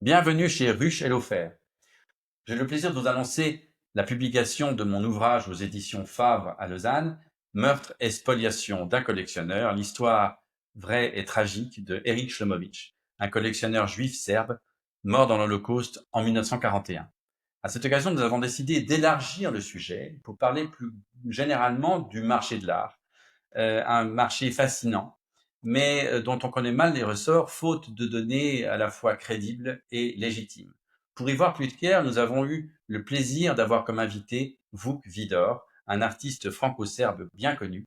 Bienvenue chez Ruche et Lofer. J'ai le plaisir de vous annoncer la publication de mon ouvrage aux éditions Favre à Lausanne, Meurtre et spoliation d'un collectionneur, l'histoire vraie et tragique de Erich Shlomovitch, un collectionneur juif serbe mort dans l'Holocauste en 1941. À cette occasion, nous avons décidé d'élargir le sujet pour parler plus généralement du marché de l'art, un marché fascinant, mais dont on connaît mal les ressorts, faute de données à la fois crédibles et légitimes. Pour y voir plus clair, nous avons eu le plaisir d'avoir comme invité Vuk Vidor, un artiste franco-serbe bien connu,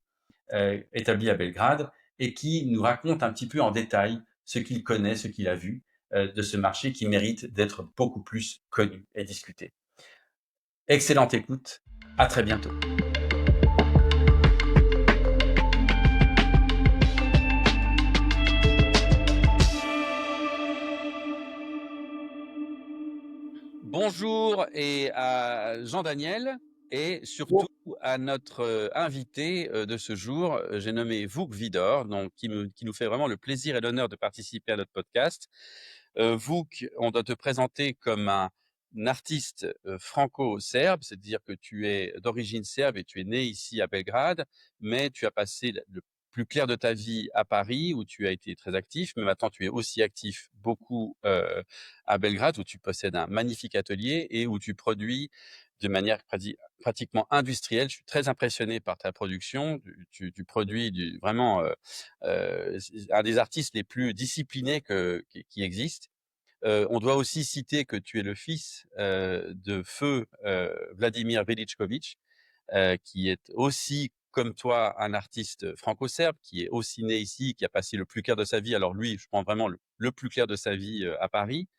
établi à Belgrade, et qui nous raconte un petit peu en détail ce qu'il connaît, ce qu'il a vu de ce marché qui mérite d'être beaucoup plus connu et discuté. Excellente écoute, à très bientôt. Bonjour et à Jean-Daniel et surtout à notre invité de ce jour, j'ai nommé Vuk Vidor, donc qui nous fait vraiment le plaisir et l'honneur de participer à notre podcast. Vuk, on doit te présenter comme un artiste franco-serbe, c'est-à-dire que tu es d'origine serbe et tu es né ici à Belgrade, mais tu as passé le plus clair de ta vie à Paris où tu as été très actif, mais maintenant tu es aussi actif beaucoup à Belgrade où tu possèdes un magnifique atelier et où tu produis de manière pratiquement industrielle. Je suis très impressionné par ta production. Tu produis vraiment un des artistes les plus disciplinés qui existent. On doit aussi citer que tu es le fils de feu Vladimir Velichkovitch, qui est aussi, comme toi, un artiste franco-serbe, qui est aussi né ici, qui a passé le plus clair de sa vie. Alors lui, je prends vraiment le plus clair de sa vie à Paris,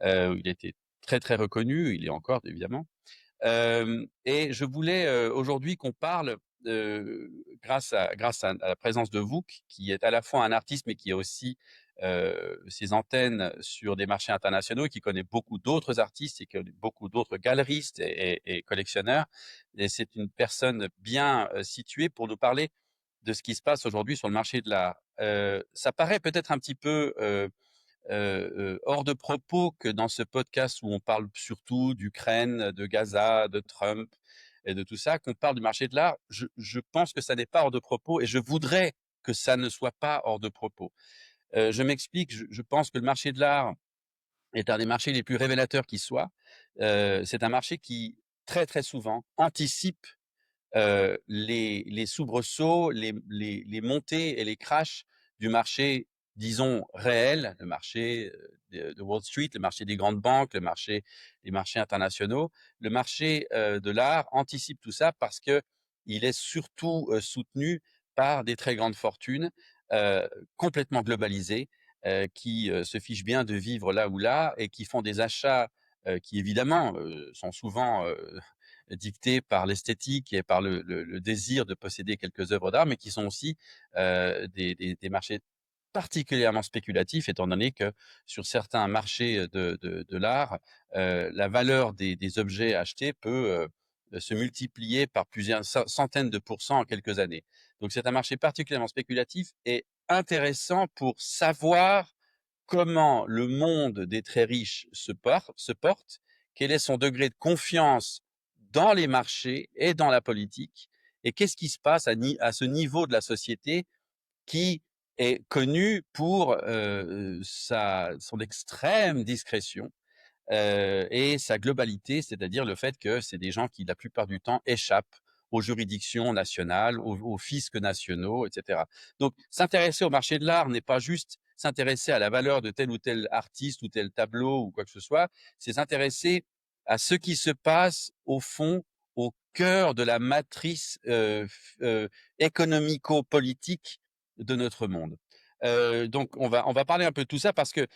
où il a été très, très reconnu, il est encore évidemment. Et je voulais aujourd'hui qu'on parle, grâce à la présence de Vuk, qui est à la fois un artiste, mais qui a aussi ses antennes sur des marchés internationaux, qui connaît beaucoup d'autres artistes et beaucoup d'autres galeristes et collectionneurs. Et c'est une personne bien située pour nous parler de ce qui se passe aujourd'hui sur le marché de l'art. Ça paraît peut-être un petit peu hors de propos que dans ce podcast où on parle surtout d'Ukraine, de Gaza, de Trump et de tout ça, qu'on parle du marché de l'art. Je pense que ça n'est pas hors de propos et je voudrais que ça ne soit pas hors de propos. Je m'explique, je pense que le marché de l'art est un des marchés les plus révélateurs qui soit. C'est un marché qui, très très souvent, anticipe les soubresauts, les montées et les crashs du marché, disons, réel, le marché de Wall Street, le marché des grandes banques, les marchés internationaux. Le marché de l'art anticipe tout ça parce que il est surtout soutenu par des très grandes fortunes euh, complètement globalisées qui se fichent bien de vivre là ou là et qui font des achats qui évidemment sont souvent dictés par l'esthétique et par le désir de posséder quelques œuvres d'art, mais qui sont aussi des marchés particulièrement spéculatifs, étant donné que sur certains marchés de l'art, la valeur des objets achetés peut se multiplier par plusieurs centaines de pourcents en quelques années. Donc c'est un marché particulièrement spéculatif et intéressant pour savoir comment le monde des très riches se porte, quel est son degré de confiance dans les marchés et dans la politique, et qu'est-ce qui se passe à ce niveau de la société qui est connu pour son extrême discrétion et sa globalité, c'est-à-dire le fait que c'est des gens qui, la plupart du temps, échappent aux juridictions nationales, aux fiscs nationaux, etc. Donc, s'intéresser au marché de l'art n'est pas juste s'intéresser à la valeur de tel ou tel artiste ou tel tableau ou quoi que ce soit, c'est s'intéresser à ce qui se passe au fond, au cœur de la matrice économico-politique de notre monde. Donc, on va parler un peu de tout ça parce que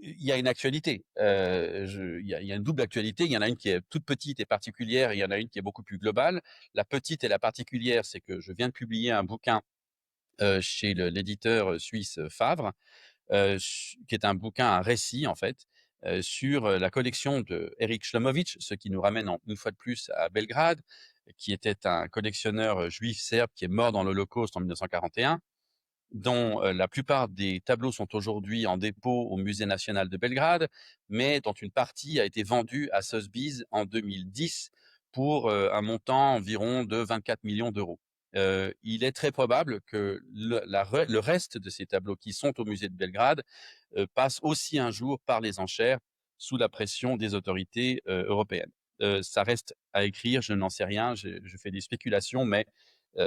il y a une actualité. Il y a une double actualité. Il y en a une qui est toute petite et particulière, et il y en a une qui est beaucoup plus globale. La petite et la particulière, c'est que je viens de publier un bouquin chez l'éditeur suisse Favre, qui est un bouquin, un récit en fait, sur la collection de Erich Shlomovitch, ce qui nous ramène une fois de plus à Belgrade, qui était un collectionneur juif serbe qui est mort dans l'Holocauste en 1941. dont la plupart des tableaux sont aujourd'hui en dépôt au Musée national de Belgrade, mais dont une partie a été vendue à Sotheby's en 2010 pour un montant environ de 24 millions d'euros. Il est très probable que le reste de ces tableaux qui sont au musée de Belgrade passe aussi un jour par les enchères sous la pression des autorités européennes. Ça reste à écrire, je n'en sais rien, je fais des spéculations, mais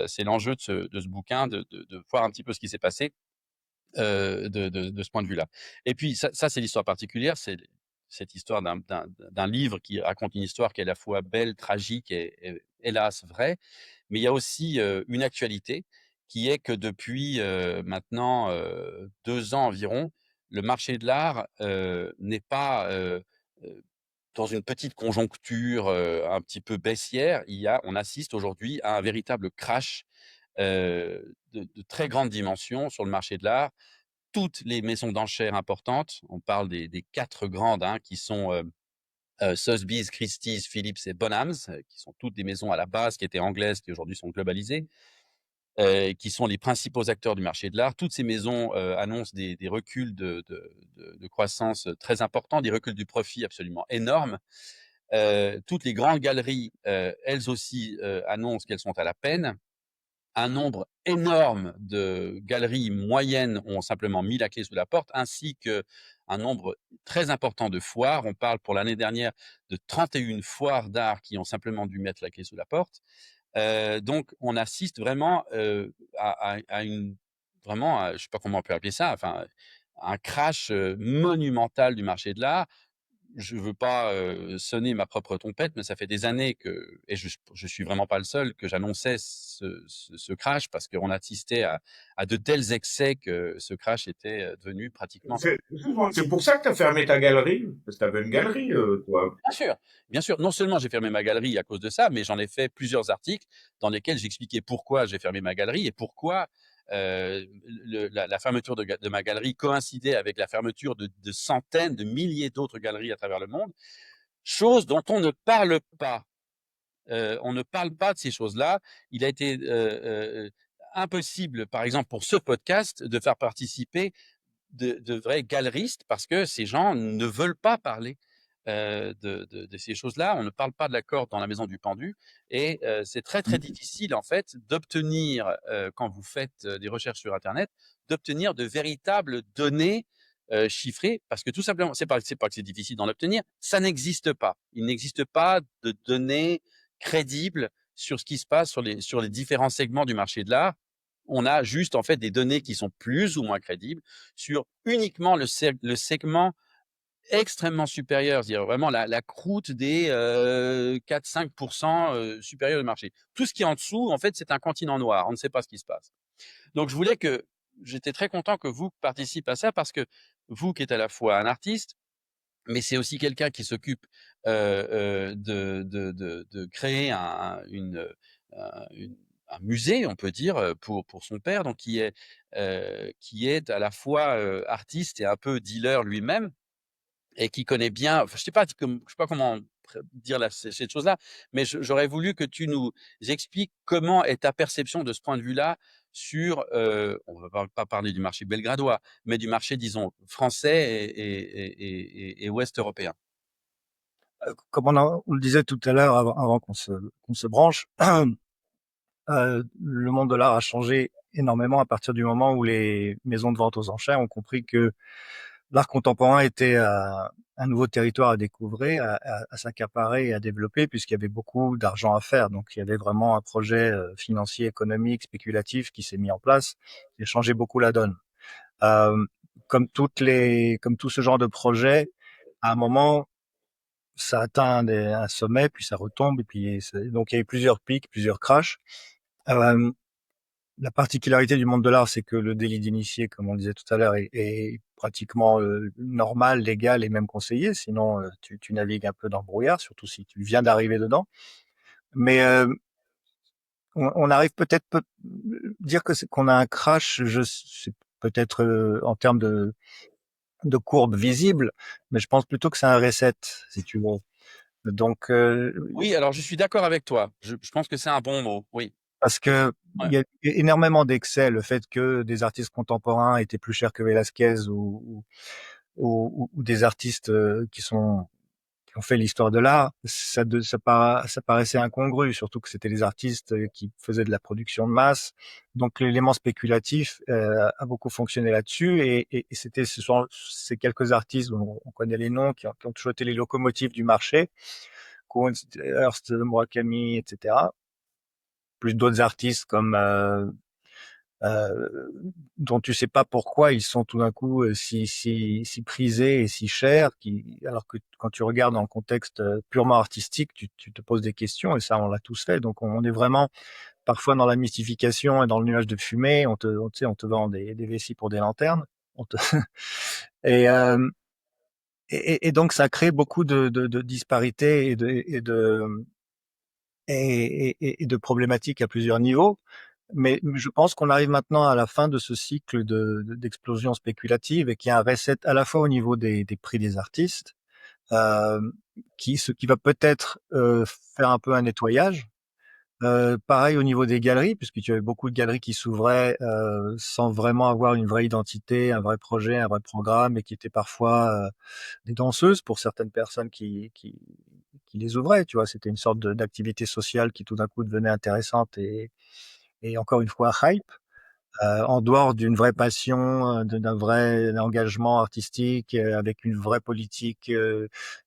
c'est l'enjeu de ce bouquin, de voir un petit peu ce qui s'est passé de ce point de vue-là. Et puis, ça c'est l'histoire particulière, c'est cette histoire d'un livre qui raconte une histoire qui est à la fois belle, tragique et hélas vraie. Mais il y a aussi une actualité qui est que depuis maintenant 2 ans environ, le marché de l'art n'est pas dans une petite conjoncture un petit peu baissière. On assiste aujourd'hui à un véritable crash de très grande dimension sur le marché de l'art. Toutes les maisons d'enchères importantes, on parle des 4 grandes qui sont Sotheby's, Christie's, Phillips et Bonhams, qui sont toutes des maisons à la base qui étaient anglaises, qui aujourd'hui sont globalisées, qui sont les principaux acteurs du marché de l'art. Toutes ces maisons annoncent des reculs de croissance très importants, des reculs du profit absolument énormes. Toutes les grandes galeries, elles aussi, annoncent qu'elles sont à la peine. Un nombre énorme de galeries moyennes ont simplement mis la clé sous la porte, ainsi qu'un nombre très important de foires. On parle pour l'année dernière de 31 foires d'art qui ont simplement dû mettre la clé sous la porte. Donc, on assiste vraiment à une, vraiment, je sais pas comment on peut appeler ça, enfin, un crash monumental du marché de l'art. Je veux pas sonner ma propre trompette, mais ça fait des années que, et je suis vraiment pas le seul, que j'annonçais ce crash parce qu'on assistait à de tels excès que ce crash était devenu pratiquement. C'est pour ça que tu as fermé ta galerie? Parce que tu avais une galerie, toi. Bien sûr, bien sûr. Non seulement j'ai fermé ma galerie à cause de ça, mais j'en ai fait plusieurs articles dans lesquels j'expliquais pourquoi j'ai fermé ma galerie et pourquoi la fermeture de ma galerie coïncidait avec la fermeture de centaines, de milliers d'autres galeries à travers le monde, chose dont on ne parle pas. On ne parle pas de ces choses-là. Il a été impossible, par exemple, pour ce podcast, de faire participer de vrais galeristes parce que ces gens ne veulent pas parler de ces choses-là. On ne parle pas de la corde dans la maison du pendu et c'est très très difficile en fait d'obtenir quand vous faites des recherches sur Internet, d'obtenir de véritables données chiffrées parce que tout simplement c'est pas que c'est difficile d'en obtenir, ça n'existe pas. Il n'existe pas de données crédibles sur ce qui se passe sur les différents segments du marché de l'art. On a juste en fait des données qui sont plus ou moins crédibles sur uniquement le segment extrêmement supérieur, c'est-à-dire vraiment la croûte des 4-5% supérieurs du marché. Tout ce qui est en dessous, en fait, c'est un continent noir. On ne sait pas ce qui se passe. Donc, j'étais très content que vous participiez à ça parce que vous qui êtes à la fois un artiste, mais c'est aussi quelqu'un qui s'occupe de créer un musée, on peut dire, pour son père, donc qui est à la fois artiste et un peu dealer lui-même et qui connaît bien, enfin, je sais pas comment dire cette chose-là, mais j'aurais voulu que tu nous expliques comment est ta perception de ce point de vue-là sur, on va pas parler du marché belgradois, mais du marché, disons, français et ouest européen. Comme on le disait tout à l'heure avant qu'on se branche, le monde de l'art a changé énormément à partir du moment où les maisons de vente aux enchères ont compris que l'art contemporain était un nouveau territoire à découvrir, à s'accaparer et à développer, puisqu'il y avait beaucoup d'argent à faire. Donc il y avait vraiment un projet financier, économique, spéculatif qui s'est mis en place et changé beaucoup la donne. Euh, comme tout ce genre de projet, à un moment, ça atteint un sommet, puis ça retombe, et puis donc il y a eu plusieurs pics, plusieurs crashs. Euh, la particularité du monde de l'art, c'est que le délit d'initié, comme on le disait tout à l'heure, est pratiquement normal, légal et même conseillé. Sinon, tu navigues un peu dans le brouillard, surtout si tu viens d'arriver dedans. Mais on arrive dire que qu'on a un crash. C'est peut-être en termes de courbe visible, mais je pense plutôt que c'est un reset, si tu veux. Donc, Oui, alors je suis d'accord avec toi. Je pense que c'est un bon mot, oui. parce que il Ouais. y a énormément d'excès, le fait que des artistes contemporains étaient plus chers que Velázquez ou des artistes qui ont fait l'histoire de l'art, ça paraissait incongru, surtout que c'était des artistes qui faisaient de la production de masse. Donc l'élément spéculatif a beaucoup fonctionné là-dessus, et ce sont ces quelques artistes dont on connaît les noms qui ont toujours été les locomotives du marché, Cohen, Hearst, Murakami, etc. Plus d'autres artistes comme euh, dont tu sais pas pourquoi ils sont tout d'un coup si prisés et si chers, alors que quand tu regardes dans le contexte purement artistique, tu te poses des questions, et ça on l'a tous fait. Donc on est vraiment parfois dans la mystification et dans le nuage de fumée. Tu sais, on te vend des vessies pour des lanternes. On te... et, euh, et donc ça crée beaucoup de disparités et de problématiques à plusieurs niveaux. Mais je pense qu'on arrive maintenant à la fin de ce cycle d'explosion spéculative, et qu'il y a un reset à la fois au niveau des prix des artistes, euh, ce qui va peut-être faire un peu un nettoyage. Pareil au niveau des galeries, puisque tu avais beaucoup de galeries qui s'ouvraient sans vraiment avoir une vraie identité, un vrai projet, un vrai programme, et qui étaient parfois des danseuses pour certaines personnes qui les ouvraient. Tu vois, c'était une sorte d'activité sociale qui tout d'un coup devenait intéressante et encore une fois hype, en dehors d'une vraie passion, d'un vrai engagement artistique, avec une vraie politique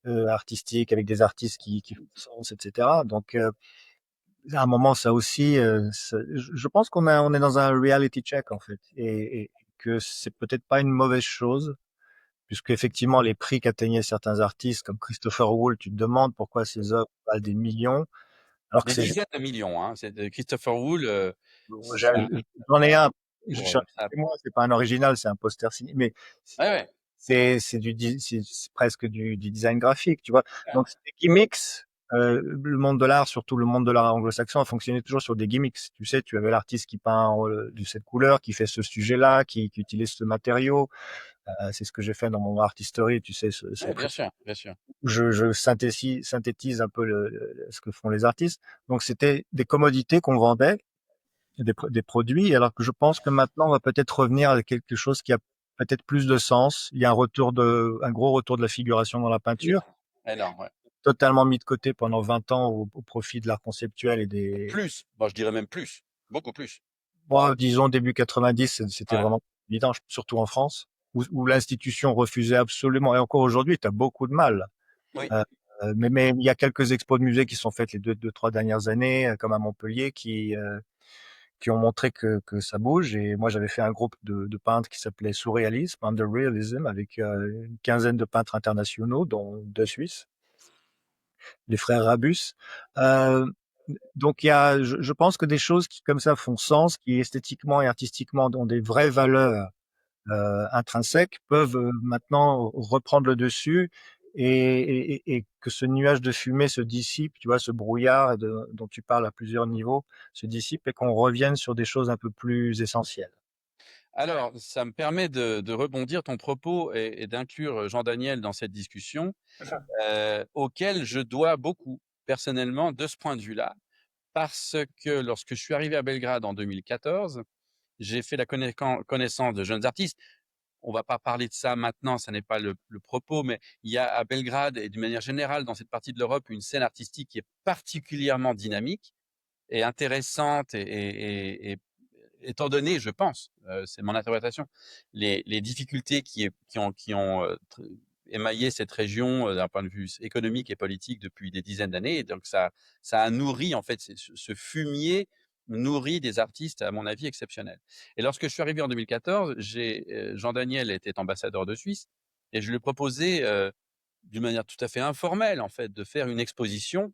artistique, avec des artistes qui font sens, etc. Donc, à un moment, ça aussi, je pense on est dans un reality check en fait, et que c'est peut-être pas une mauvaise chose, puisque effectivement les prix qu'atteignaient certains artistes comme Christopher Wool, tu te demandes pourquoi ces œuvres valent des millions, alors que Des c'est dizaines de millions, hein. C'est de Christopher Wool, J'ai- c'est un J'en ai un. Je pour, cherche ça chez moi. C'est pas un original, c'est un poster signé. Mais ouais, ouais, c'est presque du design graphique, tu vois. clair. Donc c'est des gimmicks. Le monde de l'art, surtout le monde de l'art anglo-saxon, a fonctionné toujours sur des gimmicks. Tu sais, tu avais l'artiste qui peint de cette couleur, qui fait ce sujet-là, qui utilise ce matériau. C'est ce que j'ai fait dans mon art history. Tu sais, Ouais, bien sûr, bien sûr. je synthétise un peu ce que font les artistes. Donc c'était des commodités qu'on vendait, des produits, alors que je pense que maintenant on va peut-être revenir à quelque chose qui a peut-être plus de sens. Il y a un gros retour de la figuration dans la peinture, Énorme, énorme, ouais. totalement mis de côté pendant 20 ans au profit de l'art conceptuel Plus, moi je dirais même plus, beaucoup plus. bon, disons début 90, c'était Ouais, vraiment évident, surtout en France, où l'institution refusait absolument, et encore aujourd'hui, tu as beaucoup de mal. oui. Euh, mais il y a quelques expos de musées qui sont faites les trois dernières années, comme à Montpellier, qui ont montré que ça bouge. Et moi, j'avais fait un groupe de peintres qui s'appelait Surrealisme, Under Realism, avec une quinzaine de peintres internationaux, dont deux Suisses, les frères Rabus. Euh, donc, je pense que des choses qui, comme ça, font sens, qui esthétiquement et artistiquement ont des vraies valeurs intrinsèques, peuvent maintenant reprendre le dessus, et que ce nuage de fumée se dissipe, tu vois, ce brouillard dont tu parles à plusieurs niveaux se dissipe, et qu'on revienne sur des choses un peu plus essentielles. Alors, ça me permet de rebondir ton propos et d'inclure Jean Daniel dans cette discussion, auquel je dois beaucoup personnellement de ce point de vue-là, parce que lorsque je suis arrivé à Belgrade en 2014, j'ai fait la connaissance de jeunes artistes. On va pas parler de ça maintenant, ça n'est pas le propos, mais il y a à Belgrade et d'une manière générale dans cette partie de l'Europe une scène artistique qui est particulièrement dynamique et intéressante et étant donné, je pense, c'est mon interprétation, les difficultés qui ont émaillé cette région d'un point de vue économique et politique depuis des dizaines d'années. Et donc ça a nourri en fait ce fumier nourrit des artistes à mon avis exceptionnels. Et lorsque je suis arrivé en 2014, Jean Daniel était ambassadeur de Suisse et je lui ai proposé d'une manière tout à fait informelle en fait de faire une exposition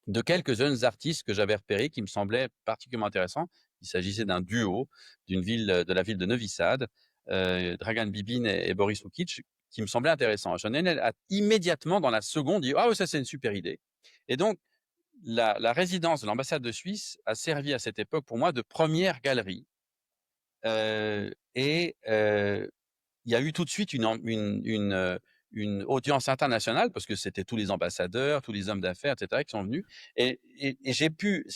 de quelques jeunes artistes que j'avais repérés qui me semblaient particulièrement intéressants. Il s'agissait d'un duo de la ville de Novi Sad, Dragan Bibin et Boris Lukic, qui me semblait intéressant. J'en ai immédiatement dans la seconde dit ah oui, ça c'est une super idée. Et donc la résidence de l'ambassade de Suisse a servi à cette époque pour moi de première galerie. Et il y a eu tout de suite une audience internationale parce que c'était tous les ambassadeurs, tous les hommes d'affaires, etc., qui sont venus. Et j'ai pu,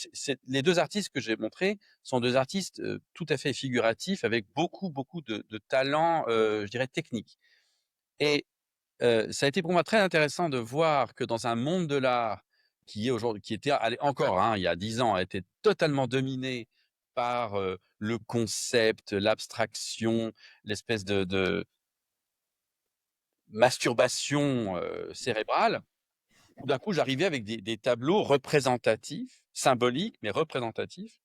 les deux artistes que j'ai montrés sont deux artistes tout à fait figuratifs avec beaucoup, beaucoup de talent, je dirais, technique. Et ça a été pour moi très intéressant de voir que dans un monde de l'art qui est aujourd'hui, qui était encore, hein, il y a 10 ans, a été totalement dominé par le concept, l'abstraction, l'espèce de masturbation cérébrale. Tout d'un coup, j'arrivais avec des tableaux représentatifs, symboliques, mais représentatifs,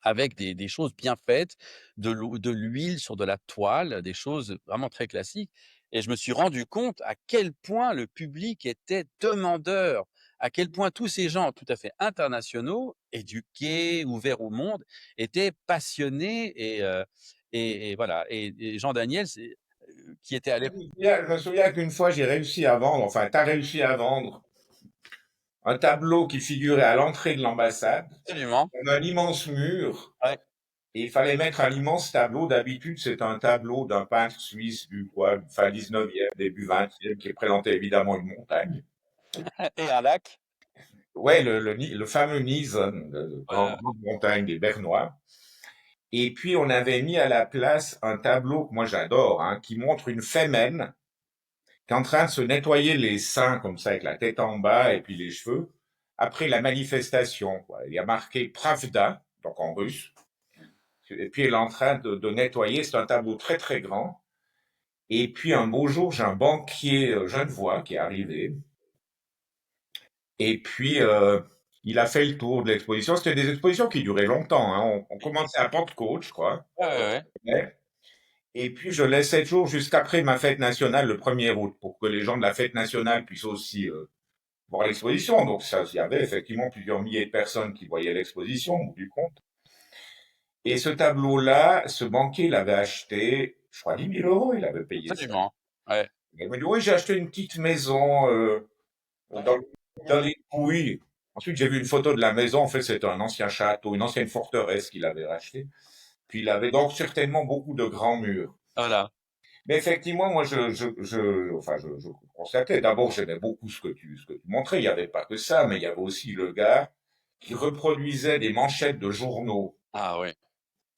avec des choses bien faites, de l'huile sur de la toile, des choses vraiment très classiques. Et je me suis rendu compte à quel point le public était demandeur, à quel point tous ces gens tout à fait internationaux, éduqués, ouverts au monde, étaient passionnés. Et voilà. Et Jean Daniel, qui était à l'époque Je me souviens qu'une fois, j'ai réussi à vendre, enfin, tu as réussi à vendre un tableau qui figurait à l'entrée de l'ambassade, absolument, un immense mur, ouais, et il fallait mettre un immense tableau. D'habitude, c'est un tableau d'un peintre suisse du quoi, fin 19e, début 20e, qui présentait évidemment une montagne. et un lac, Ouais, le fameux Niesen, voilà. grande montagne des Bernois. Et puis, on avait mis à la place un tableau que moi j'adore, hein, qui montre une fémène qui est en train de se nettoyer les seins comme ça avec la tête en bas et puis les cheveux après la manifestation, quoi. Il y a marqué Pravda, donc en russe. Et puis elle est en train de nettoyer. C'est un tableau très très grand. Et puis un beau jour, j'ai un banquier genevois qui est arrivé. Et puis il a fait le tour de l'exposition. C'était des expositions qui duraient longtemps, hein. On commençait à Pentecôte, je crois. Ouais, ouais, ouais. Ouais. Et puis je laisse 7 jours jusqu'après ma fête nationale le 1er août pour que les gens de la fête nationale puissent aussi voir l'exposition. Donc ça, il y avait effectivement plusieurs milliers de personnes qui voyaient l'exposition, au bout du compte. Et ce tableau-là, ce banquier l'avait acheté, je crois, 10 000 euros, il avait payé ça. Absolument. Ouais. Il m'a dit, oui, j'ai acheté une petite maison dans, dans les Pouilles. Ensuite, j'ai vu une photo de la maison. En fait, c'était un ancien château, une ancienne forteresse qu'il avait racheté. Puis il avait donc certainement beaucoup de grands murs. Voilà. Mais effectivement, moi, je constatais. D'abord, j'aimais beaucoup ce que tu montrais. Il n'y avait pas que ça, mais il y avait aussi le gars qui reproduisait des manchettes de journaux. Ah ouais.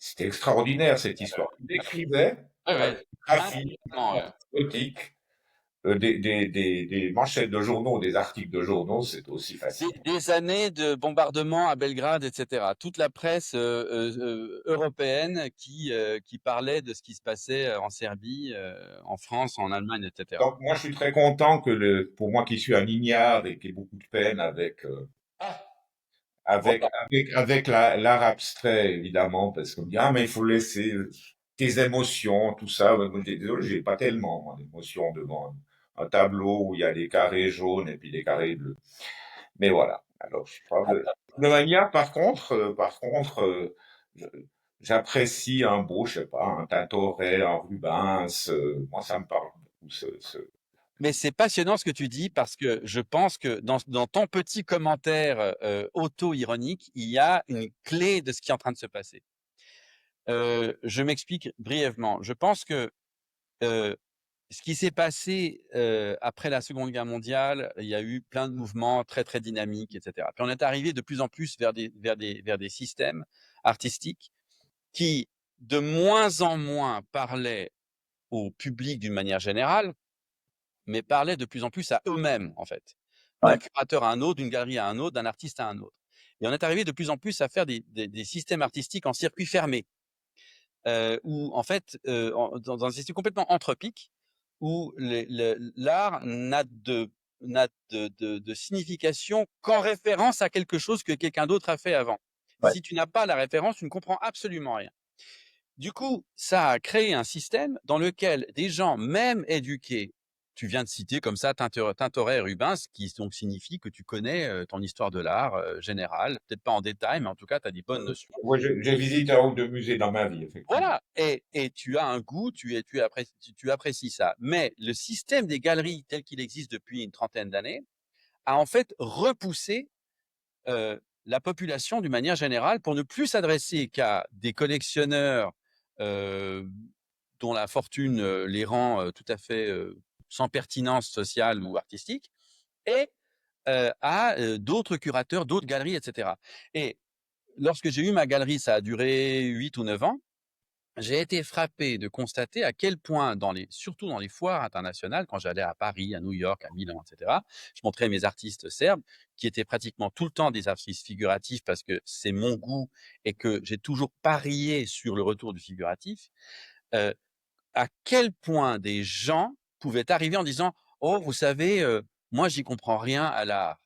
C'était extraordinaire, cette histoire. Il décrivait, Ouais, avec ouais. graphique, Magnifiquement, ouais. gothique, des manchettes de journaux, des articles de journaux, c'est aussi facile. Des années de bombardements à Belgrade, etc. Toute la presse européenne qui parlait de ce qui se passait en Serbie, en France, en Allemagne, etc. Donc, moi, je suis très content pour moi qui suis un ignare et qui ai beaucoup de peine Ah, avec l'art abstrait, évidemment, parce qu'on me dit, ah, mais il faut laisser tes émotions, tout ça. Moi, je dis, désolé, j'ai pas tellement, moi, d'émotions devant un tableau où il y a des carrés jaunes et puis des carrés bleus. Mais voilà. Alors, je crois de manière, je- j'apprécie un beau, je sais pas, un Tintoret, un Rubens. Moi, ça me parle beaucoup, mais c'est passionnant ce que tu dis parce que je pense que dans ton petit commentaire auto-ironique, il y a une clé de ce qui est en train de se passer. Je m'explique brièvement. Je pense que euh, ce qui s'est passé après la Seconde Guerre mondiale, il y a eu plein de mouvements très très dynamiques, etc. Puis on est arrivé de plus en plus vers des systèmes artistiques qui de moins en moins parlaient au public d'une manière générale, mais parlaient de plus en plus à eux-mêmes en fait, d'un Ouais. curateur à un autre, d'une galerie à un autre, d'un artiste à un autre. Et on est arrivé de plus en plus à faire des systèmes artistiques en circuit fermé, où en fait, dans un système complètement anthropique, où l'art n'a de signification qu'en référence à quelque chose que quelqu'un d'autre a fait avant. Ouais. Si tu n'as pas la référence, tu ne comprends absolument rien. Du coup, ça a créé un système dans lequel des gens, même éduqués, tu viens de citer comme ça Tintoret et Rubens, qui donc signifie que tu connais ton histoire de l'art générale, peut-être pas en détail, mais en tout cas, tu as des bonnes notions. ouais, j'ai visité un ou deux musées dans ma vie, effectivement. Voilà, et tu as un goût, tu apprécies ça. Mais le système des galeries tel qu'il existe depuis une trentaine d'années a en fait repoussé la population d'une manière générale pour ne plus s'adresser qu'à des collectionneurs euh, dont la fortune les rend tout à fait sans pertinence sociale ou artistique, et à d'autres curateurs, d'autres galeries, etc. Et lorsque j'ai eu ma galerie, ça a duré 8 ou 9 ans, j'ai été frappé de constater à quel point, surtout dans les foires internationales, quand j'allais à Paris, à New York, à Milan, etc., je montrais mes artistes serbes, qui étaient pratiquement tout le temps des artistes figuratifs parce que c'est mon goût et que j'ai toujours parié sur le retour du figuratif, euh, à quel point des gens pouvaient arriver en disant: «Oh, vous savez, moi, j'y comprends rien à l'art».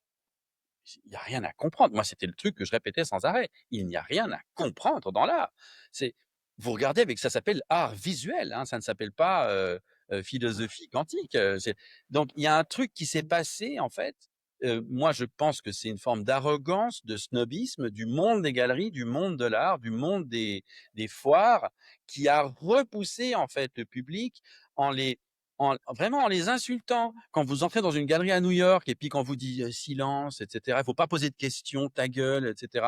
Il n'y a rien à comprendre. Moi, c'était le truc que je répétais sans arrêt. Il n'y a rien à comprendre dans l'art. C'est, vous regardez avec, ça s'appelle art visuel, hein, ça ne s'appelle pas philosophie quantique. Donc, il y a un truc qui s'est passé, en fait. Moi, je pense que c'est une forme d'arrogance, de snobisme du monde des galeries, du monde de l'art, du monde des foires, qui a repoussé, en fait, le public en les vraiment en les insultant. Quand vous entrez dans une galerie à New York et puis qu'on vous dit silence, etc., il faut pas poser de questions, ta gueule, etc.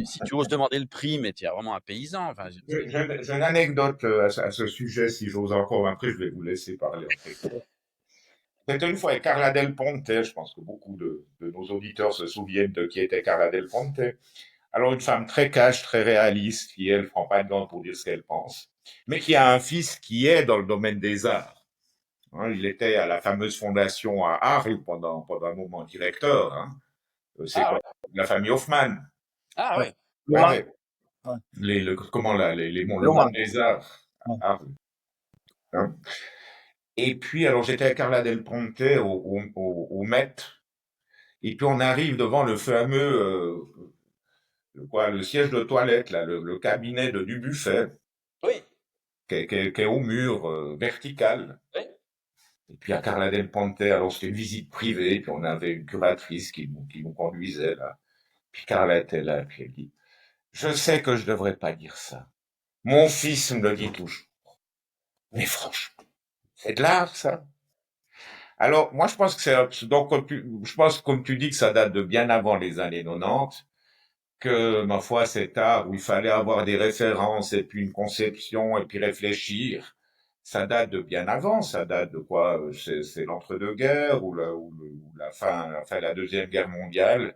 Si tu oses demander le prix, mais tu es vraiment un paysan. Enfin, J'ai une anecdote à ce sujet, si j'ose encore. Après, je vais vous laisser parler. C'était une fois avec Carla Del Ponte. Je pense que beaucoup de nos auditeurs se souviennent de qui était Carla Del Ponte. Alors, une femme très cash, très réaliste, qui, elle, prend pas de gants pour dire ce qu'elle pense, mais qui a un fils qui est dans le domaine des arts. Hein, il était à la fameuse fondation à Arles pendant un moment directeur. Hein. C'est ah quoi? ouais, La famille Hoffman. ah Ouais. ouais, Ouais, Loin. ouais. Ouais. Comment là, le Loin. monde des arts Ouais. à Arles. Hein. Et puis, alors, j'étais avec Carla Del Ponte au Met. Et puis, on arrive devant le fameux, le siège de toilette, là, le cabinet de Dubuffet, oui, qui est au mur, vertical. oui. Et puis, à Carla Del Ponte, alors, c'était une visite privée, puis on avait une curatrice qui nous conduisait, là. Puis, Carla était là, puis elle dit, je sais que je devrais pas dire ça. Mon fils me le dit toujours. Mais franchement, c'est de l'art, ça. Alors, moi, je pense que donc, je pense, comme tu dis, que ça date de bien avant les années 90, que, ma foi, cet art où il fallait avoir des références et puis une conception et puis réfléchir, ça date de bien avant, ça date de quoi? C'est l'entre-deux-guerres ou la fin de la Deuxième Guerre mondiale,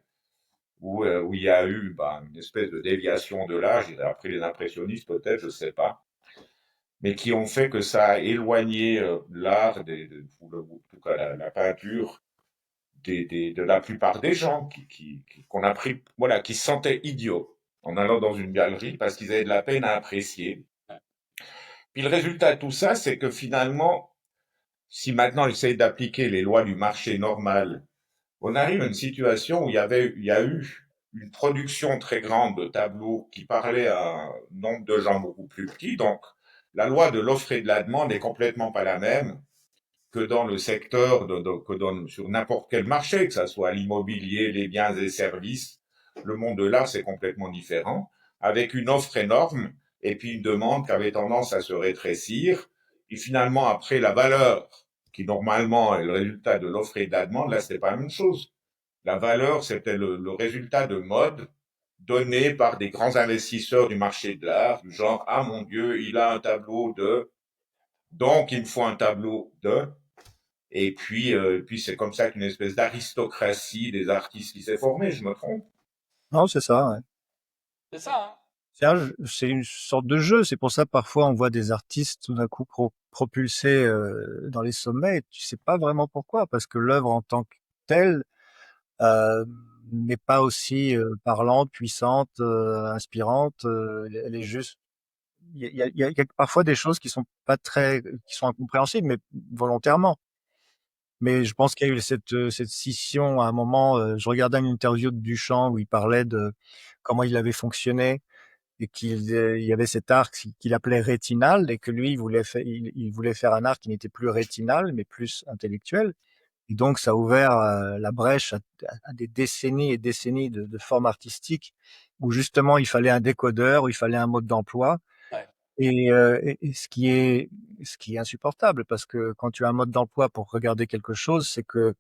où il y a eu, une espèce de déviation de l'art, je dirais, après les impressionnistes peut-être, je sais pas, mais qui ont fait que ça a éloigné l'art, ou en tout cas la peinture, de la plupart des gens qu'on a pris, voilà, qui se sentaient idiots en allant dans une galerie parce qu'ils avaient de la peine à apprécier. Puis le résultat de tout ça, c'est que finalement, si maintenant ils essayent d'appliquer les lois du marché normal, on arrive à une situation où il y a eu une production très grande de tableaux qui parlaient à un nombre de gens beaucoup plus petit. Donc, la loi de l'offre et de la demande est complètement pas la même que dans le secteur, sur n'importe quel marché, que ça soit l'immobilier, les biens et services. Le monde de l'art, c'est complètement différent, avec une offre énorme et puis une demande qui avait tendance à se rétrécir. Et finalement, après, la valeur, qui normalement est le résultat de l'offre et de la demande, là, c'était pas la même chose. La valeur, c'était le résultat de mode donné par des grands investisseurs du marché de l'art, du genre, ah mon Dieu, il a un tableau de, donc il me faut un tableau de, puis c'est comme ça qu'une espèce d'aristocratie des artistes qui s'est formée, je me trompe. Non, c'est ça. Ouais. C'est ça, hein. C'est une sorte de jeu. C'est pour ça parfois on voit des artistes tout d'un coup propulsés dans les sommets. Et tu sais pas vraiment pourquoi, parce que l'œuvre en tant que telle euh, n'est pas aussi parlante, puissante, inspirante. Elle est juste. Il y a parfois des choses qui sont pas très, qui sont incompréhensibles, mais volontairement. Mais je pense qu'il y a eu cette scission à un moment. Je regardais une interview de Duchamp où il parlait de comment il avait fonctionné et il y avait cet art qu'il appelait rétinal et que lui il voulait faire un art qui n'était plus rétinal mais plus intellectuel. Et donc ça a ouvert la brèche à des décennies et décennies de formes artistiques où justement il fallait un décodeur, où il fallait un mode d'emploi. Ouais. Et ce qui est insupportable, parce que quand tu as un mode d'emploi pour regarder quelque chose, c'est que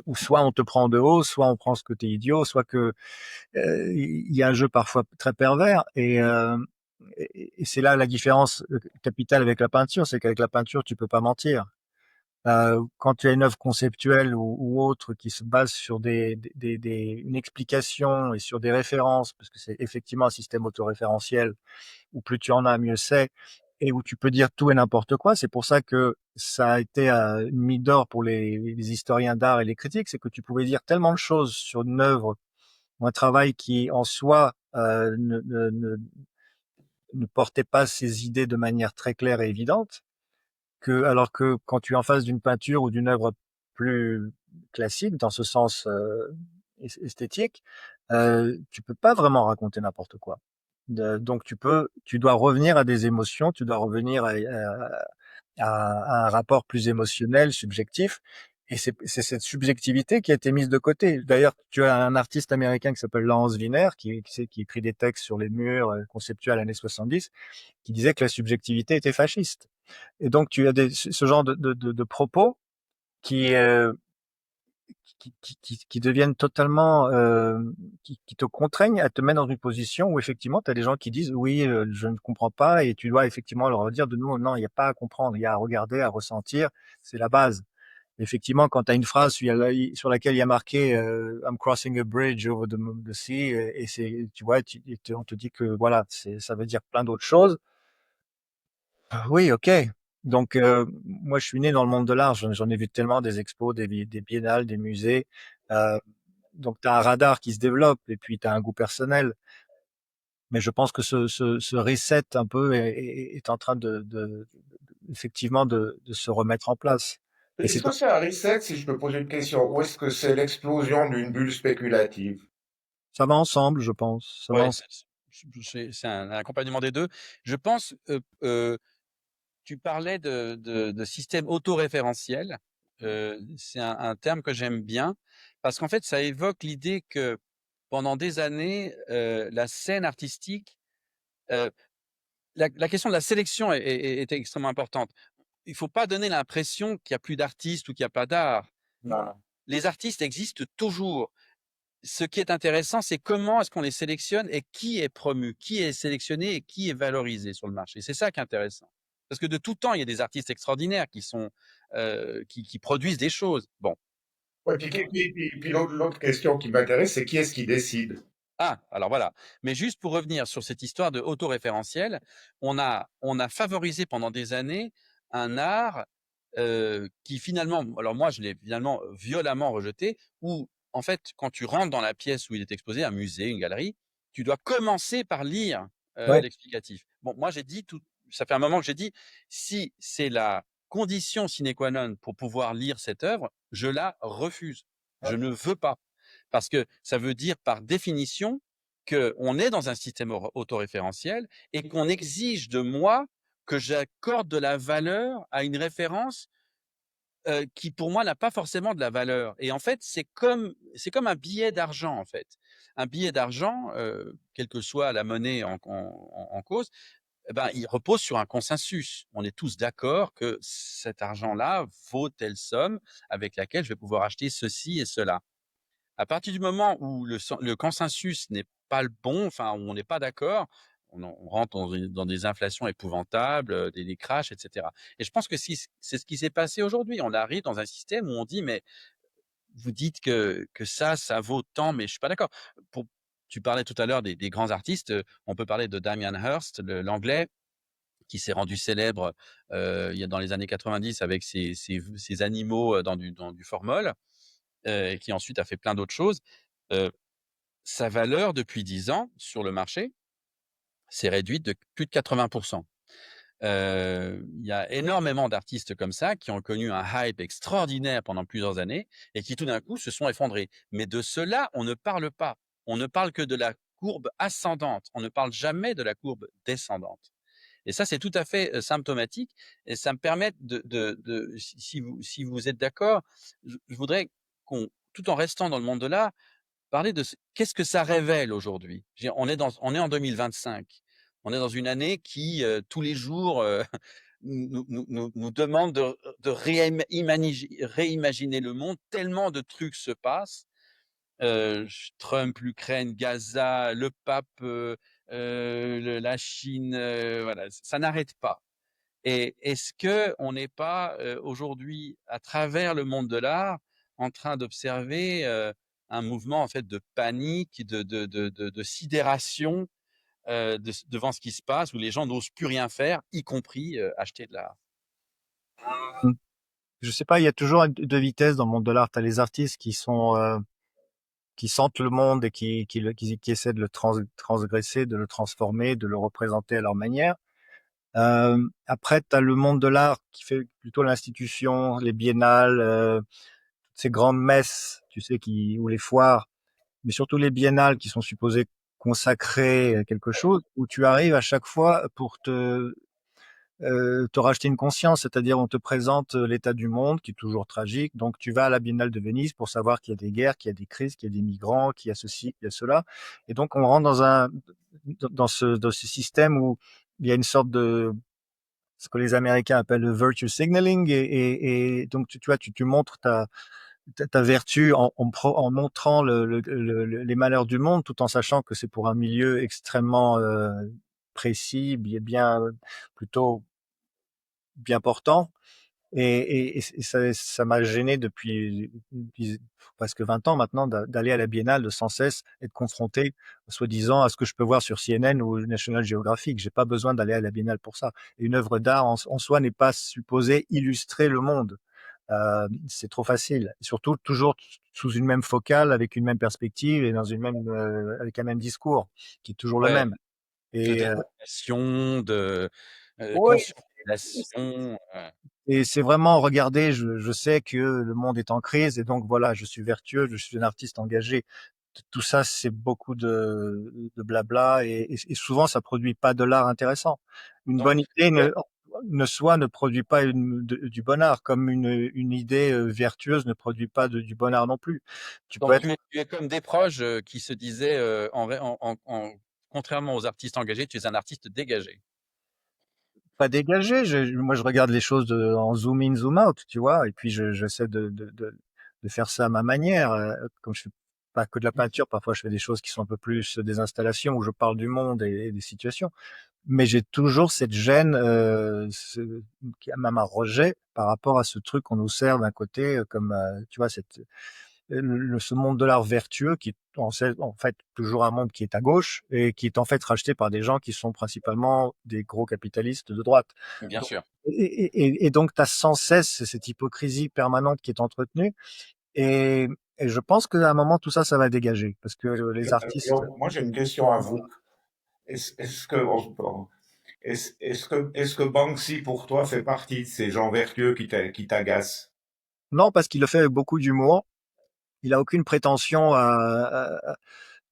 ou soit on te prend de haut, soit on pense que tu es idiot, soit que il y a un jeu parfois très pervers. Et c'est là la différence capitale avec la peinture, c'est qu'avec la peinture tu peux pas mentir. Quand tu as une œuvre conceptuelle ou autre qui se base sur une explication et sur des références, parce que c'est effectivement un système autoréférentiel, où plus tu en as, mieux c'est, et où tu peux dire tout et n'importe quoi. C'est pour ça que ça a été une mine d'or pour les historiens d'art et les critiques, c'est que tu pouvais dire tellement de choses sur une œuvre ou un travail qui en soi ne portait pas ses idées de manière très claire et évidente, alors que quand tu es en face d'une peinture ou d'une œuvre plus classique, dans ce sens esthétique, tu peux pas vraiment raconter n'importe quoi. Donc tu dois revenir à des émotions, tu dois revenir à un rapport plus émotionnel, subjectif. Et c'est cette subjectivité qui a été mise de côté. D'ailleurs, tu as un artiste américain qui s'appelle Lawrence Wiener, qui écrit des textes sur les murs conceptuels années 70, qui disait que la subjectivité était fasciste. Et donc, tu as ce genre de propos qui, euh, qui deviennent totalement, qui te contraignent à te mettre dans une position où effectivement, tu as des gens qui disent oui, je ne comprends pas, et tu dois effectivement leur dire de nous, non, il n'y a pas à comprendre, il y a à regarder, à ressentir, c'est la base. Effectivement, quand tu as une phrase sur laquelle il y a marqué I'm crossing a bridge over the sea, et c'est, tu vois, on te dit que voilà, ça veut dire plein d'autres choses. Oui, ok. Donc, moi, je suis né dans le monde de l'art. J'en ai vu tellement des expos, des biennales, des musées. Euh, donc, tu as un radar qui se développe et puis tu as un goût personnel. Mais je pense que ce reset un peu est en train effectivement de se remettre en place. Et c'est Est-ce que c'est un reset, si je peux poser une question, ou est-ce que c'est l'explosion d'une bulle spéculative? ça va ensemble, je pense. Ça va Ouais, ensemble. c'est un accompagnement des 2. Je pense, tu parlais de système autoréférentiel. C'est un terme que j'aime bien parce qu'en fait, ça évoque l'idée que pendant des années, la scène artistique, heu, la question de la sélection était extrêmement importante. Il faut pas donner l'impression qu'il y a plus d'artistes ou qu'il y a pas d'art. Non. Les artistes existent toujours. Ce qui est intéressant, c'est comment est-ce qu'on les sélectionne et qui est promu, qui est sélectionné et qui est valorisé sur le marché. C'est ça qui est intéressant. Parce que de tout temps, il y a des artistes extraordinaires qui sont, qui produisent des choses. Bon. Ouais, puis l'autre question qui m'intéresse, c'est qui est-ce qui décide? Ah, alors voilà. Mais juste pour revenir sur cette histoire de autoréférentiel, on a favorisé pendant des années un art, qui finalement, alors moi je l'ai finalement violemment rejeté, où en fait, quand tu rentres dans la pièce où il est exposé, un musée, une galerie, tu dois commencer par lire, Ouais. l'explicatif. Bon, moi j'ai dit ça fait un moment que j'ai dit: «Si c'est la condition sine qua non pour pouvoir lire cette œuvre, je la refuse. Je ne veux pas». Parce que ça veut dire par définition qu'on est dans un système autoréférentiel et qu'on exige de moi que j'accorde de la valeur à une référence, qui pour moi n'a pas forcément de la valeur. Et en fait, c'est comme un billet d'argent, en fait. Un billet d'argent, quelle que soit la monnaie en cause, eh ben, il repose sur un consensus. On est tous d'accord que cet argent-là vaut telle somme avec laquelle je vais pouvoir acheter ceci et cela. À partir du moment où le consensus n'est pas le bon, enfin, où on n'est pas d'accord, on rentre dans des inflations épouvantables, des crashs, et cetera. Et je pense que c'est ce qui s'est passé aujourd'hui. On arrive dans un système où on dit: «Mais vous dites que ça vaut tant, mais je suis pas d'accord». Pour Tu parlais tout à l'heure des grands artistes, on peut parler de Damien Hirst, l'anglais, qui s'est rendu célèbre, il y a dans les années 90 avec ses animaux, dans du formol, et qui ensuite a fait plein d'autres choses. Heu, Sa valeur depuis 10 ans sur le marché s'est réduite de plus de 80. Il y a énormément d'artistes comme ça qui ont connu un hype extraordinaire pendant plusieurs années et qui tout d'un coup se sont effondrés. Mais de cela, on ne parle pas. On ne parle que de la courbe ascendante. On ne parle jamais de la courbe descendante. Et ça, c'est tout à fait, symptomatique, et ça me permet si vous êtes d'accord, je voudrais qu'on, tout en restant dans le monde de l'art, parler de qu'est-ce que ça révèle aujourd'hui? On est en 2025. On est dans une année qui, tous les jours, nous demande de réimaginer le monde. Tellement de trucs se passent. Trump, l'Ukraine, Gaza, le pape, la Chine, voilà, ça n'arrête pas. Et est-ce que on n'est pas aujourd'hui, à travers le monde de l'art, en train d'observer un mouvement en fait de panique, de sidération devant ce qui se passe, où les gens n'osent plus rien faire, y compris acheter de l'art. Mm. Je sais pas, il y a toujours deux vitesses dans le monde de l'art. T'as les artistes qui sentent le monde et qui essaient de le transgresser, de le transformer, de le représenter à leur manière. Après, tu as le monde de l'art qui fait plutôt l'institution, les biennales, ces grandes messes, tu sais, ou les foires, mais surtout les biennales qui sont supposées consacrer quelque chose, où tu arrives à chaque fois pour te racheter une conscience, c'est-à-dire on te présente l'état du monde qui est toujours tragique. Donc tu vas à la Biennale de Venise pour savoir qu'il y a des guerres, qu'il y a des crises, qu'il y a des migrants, qu'il y a ceci, qu'il y a cela. Et donc on rentre dans ce système où il y a une sorte de ce que les Américains appellent le virtue signaling et donc tu vois tu montres ta vertu en montrant les malheurs du monde tout en sachant que c'est pour un milieu extrêmement précis, bien plutôt bien portant. Et ça m'a gêné depuis presque 20 ans maintenant d'aller à la Biennale, de sans cesse être confronté, soi-disant, à ce que je peux voir sur CNN ou National Geographic. J'ai pas besoin d'aller à la Biennale pour ça. Et une œuvre d'art en soi n'est pas supposée illustrer le monde. C'est trop facile. Surtout toujours sous une même focale, avec une même perspective et avec un même discours qui est toujours le Ouais, même. de Et dénonciation, de ouais, conscientisation. et c'est vraiment, regardez, je sais que le monde est en crise et donc voilà, je suis vertueux, je suis un artiste engagé. Tout ça, c'est beaucoup de blabla et souvent, ça produit pas de l'art intéressant. Une Donc, bonne idée ne produit pas du bon art, comme une idée vertueuse ne produit pas du bon art non plus. Tu peux donc être tu es comme des proches qui se disaient, contrairement aux artistes engagés, tu es un artiste dégagé. pas dégagé. Moi, je regarde les choses en zoom in, zoom out, tu vois, et puis j'essaie de faire ça à ma manière. Comme je fais pas que de la peinture, parfois je fais des choses qui sont un peu plus des installations où je parle du monde et des situations. Mais j'ai toujours cette gêne, qui a même un rejet par rapport à ce truc qu'on nous sert d'un côté, comme tu vois, ce monde de l'art vertueux qui est en fait toujours un monde qui est à gauche et qui est en fait racheté par des gens qui sont principalement des gros capitalistes de droite. Bien Donc, sûr. et donc tu as sans cesse cette hypocrisie permanente qui est entretenue et, et je pense qu'à un moment tout ça, ça va dégager parce que les artistes, Alors, moi, j'ai une question à vous. Est-ce que, est-ce que Banksy, pour toi, fait partie de ces gens vertueux qui t'agacent? non, parce qu'il le fait avec beaucoup d'humour. Il a aucune prétention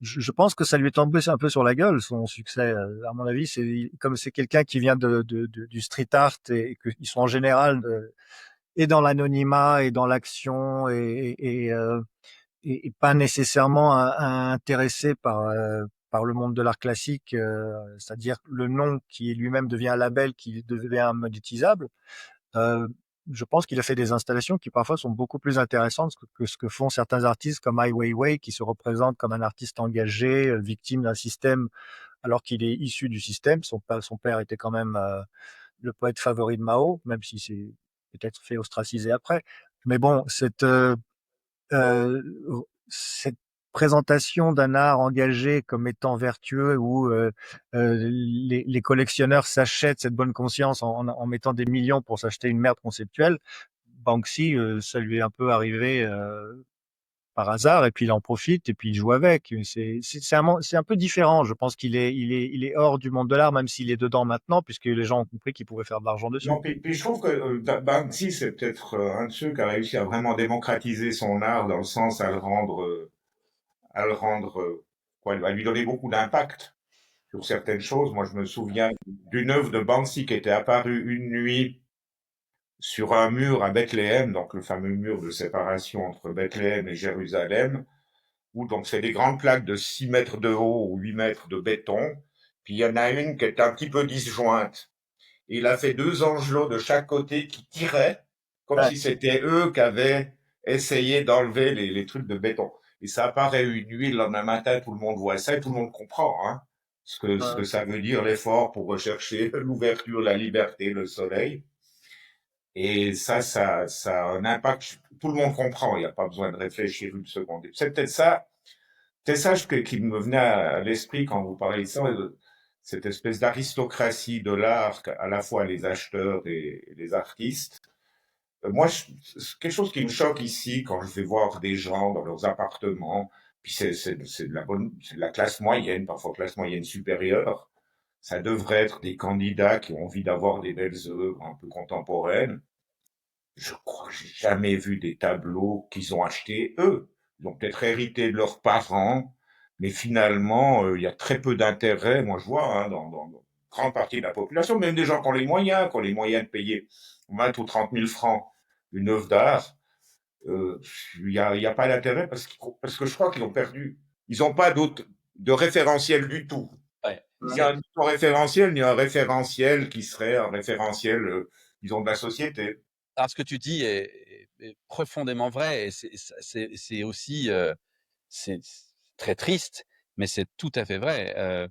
je pense que ça lui est tombé un peu sur la gueule, son succès. À mon avis, comme c'est quelqu'un qui vient du street art et qu'ils sont en général et dans l'anonymat et dans l'action et pas nécessairement intéressé par le monde de l'art classique, c'est-à-dire le nom qui lui-même devient un label, qui devient monétisable. Euh, je pense qu'il a fait des installations qui parfois sont beaucoup plus intéressantes que ce que font certains artistes comme Ai Weiwei, qui se représente comme un artiste engagé, victime d'un système, alors qu'il est issu du système. Son père était quand même le poète favori de Mao, même si c'est peut-être fait ostraciser après. Mais bon, euh, cette présentation d'un art engagé comme étant vertueux où les collectionneurs s'achètent cette bonne conscience en mettant des millions pour s'acheter une merde conceptuelle. Banksy, ça lui est un peu arrivé par hasard et puis il en profite et puis il joue avec. C'est un peu différent. Je pense qu'il est hors du monde de l'art, même s'il est dedans maintenant, puisque les gens ont compris qu'ils pouvaient faire de l'argent dessus. Non, puis je trouve que Banksy, c'est peut-être un de ceux qui a réussi à vraiment démocratiser son art dans le sens à le rendre, quoi, à lui donner beaucoup d'impact sur certaines choses. Moi, je me souviens d'une œuvre de Banksy qui était apparue une nuit sur un mur à Bethléem, donc le fameux mur de séparation entre Bethléem et Jérusalem, où donc c'est des grandes plaques de 6 mètres de haut ou 8 mètres de béton, puis il y en a une qui est un petit peu disjointe. Et il a fait deux angelots de chaque côté qui tiraient, comme Ouais. si c'était eux qui avaient essayé d'enlever les trucs de béton. Et ça apparaît une nuit, le lendemain matin, tout le monde voit ça et tout le monde comprend. Hein. ce que ça veut dire l'effort pour rechercher l'ouverture, la liberté, le soleil. Et ça a un impact. Tout le monde comprend. Il n'y a pas besoin de réfléchir une seconde. C'est peut-être ça qui me venait à l'esprit quand vous parlez de ça, cette espèce d'aristocratie de l'art, à la fois les acheteurs et les artistes. Moi, c'est quelque chose qui me choque ici quand je vais voir des gens dans leurs appartements, puis c'est de la classe moyenne, parfois classe moyenne supérieure. Ça devrait être des candidats qui ont envie d'avoir des belles œuvres un peu contemporaines. Je crois que j'ai jamais vu des tableaux qu'ils ont achetés eux. Ils ont peut-être hérité de leurs parents, mais finalement, il y a très peu d'intérêt, moi je vois, hein, dans une grande partie de la population, même des gens qui ont les moyens de payer 20 ou 30 000 francs une œuvre d'art, il y a pas d'intérêt parce que je crois qu'ils ont perdu. Ils n'ont pas de référentiel du tout. Ouais, Il y a un référentiel, il y a un référentiel qui serait un référentiel, disons, de la société. alors ce que tu dis est profondément vrai et c'est aussi, c'est très triste, mais c'est tout à fait vrai.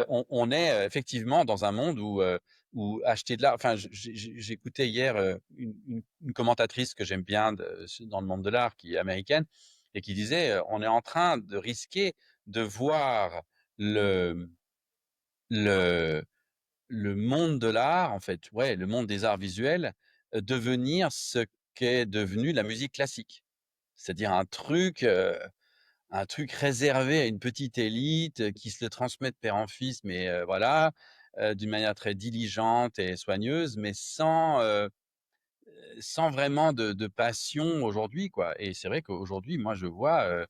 On est effectivement dans un monde où acheter de l'art. Enfin, j'écoutais hier une commentatrice que j'aime bien dans le monde de l'art, qui est américaine, et qui disait on est en train de risquer de voir le, le, le monde de l'art, en fait, ouais, le monde des arts visuels, devenir ce qu'est devenu la musique classique. C'est-à-dire un truc réservé à une petite élite qui se le transmet de père en fils, mais voilà, d'une manière très diligente et soigneuse, mais sans vraiment de passion aujourd'hui, quoi. Et c'est vrai qu'aujourd'hui, moi, je vois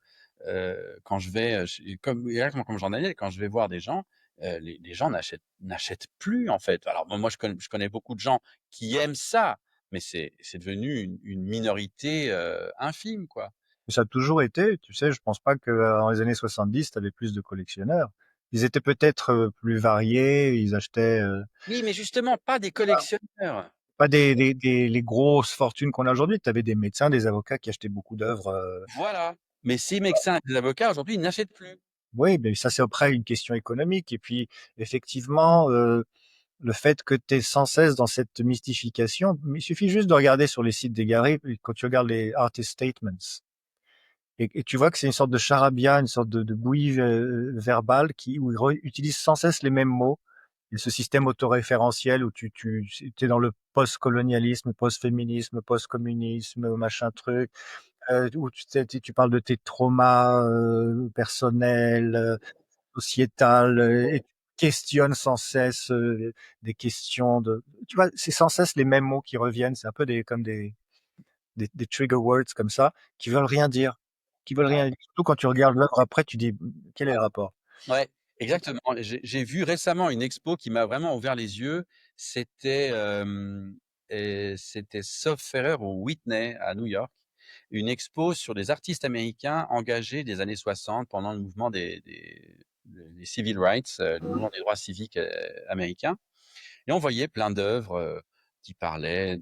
quand je vais, comme exactement comme Jean Daniel, quand je vais voir des gens, les gens n'achètent plus en fait. Alors moi, je connais beaucoup de gens qui aiment ça, mais c'est devenu une minorité infime, quoi. Ça a toujours été, tu sais, je pense pas que dans les années 70, tu avais plus de collectionneurs. Ils étaient peut-être plus variés, ils achetaient Oui, mais justement, pas des collectionneurs. pas les grosses fortunes qu'on a aujourd'hui. Tu avais des médecins, des avocats qui achetaient beaucoup d'œuvres. Voilà. Mais ces médecins et les avocats, aujourd'hui, ils n'achètent plus. Oui, mais ça c'est après une question économique. Et puis effectivement, le fait que tu es sans cesse dans cette mystification, il suffit juste de regarder sur les sites des galeries, quand tu regardes les artist statements, et tu vois que c'est une sorte de charabia, une sorte de bouillie verbale où ils utilisent sans cesse les mêmes mots. Et ce système autoréférentiel où tu es dans le post-colonialisme, post-féminisme, post-communisme, machin truc, où tu parles de tes traumas personnels, sociétales, et tu questionnes sans cesse des questions de... Tu vois, c'est sans cesse les mêmes mots qui reviennent. C'est un peu comme des trigger words comme ça, qui veulent rien dire. Qui veulent rien dire. Surtout quand tu regardes l'œuvre après, tu dis, quel est le rapport? Ouais, exactement. J'ai vu récemment une expo qui m'a vraiment ouvert les yeux. C'était c'était Soft Ferrer au Whitney à New York. Une expo sur des artistes américains engagés des années 60 pendant le mouvement des civil rights, le mouvement des droits civiques américains. Et on voyait plein d'œuvres qui parlaient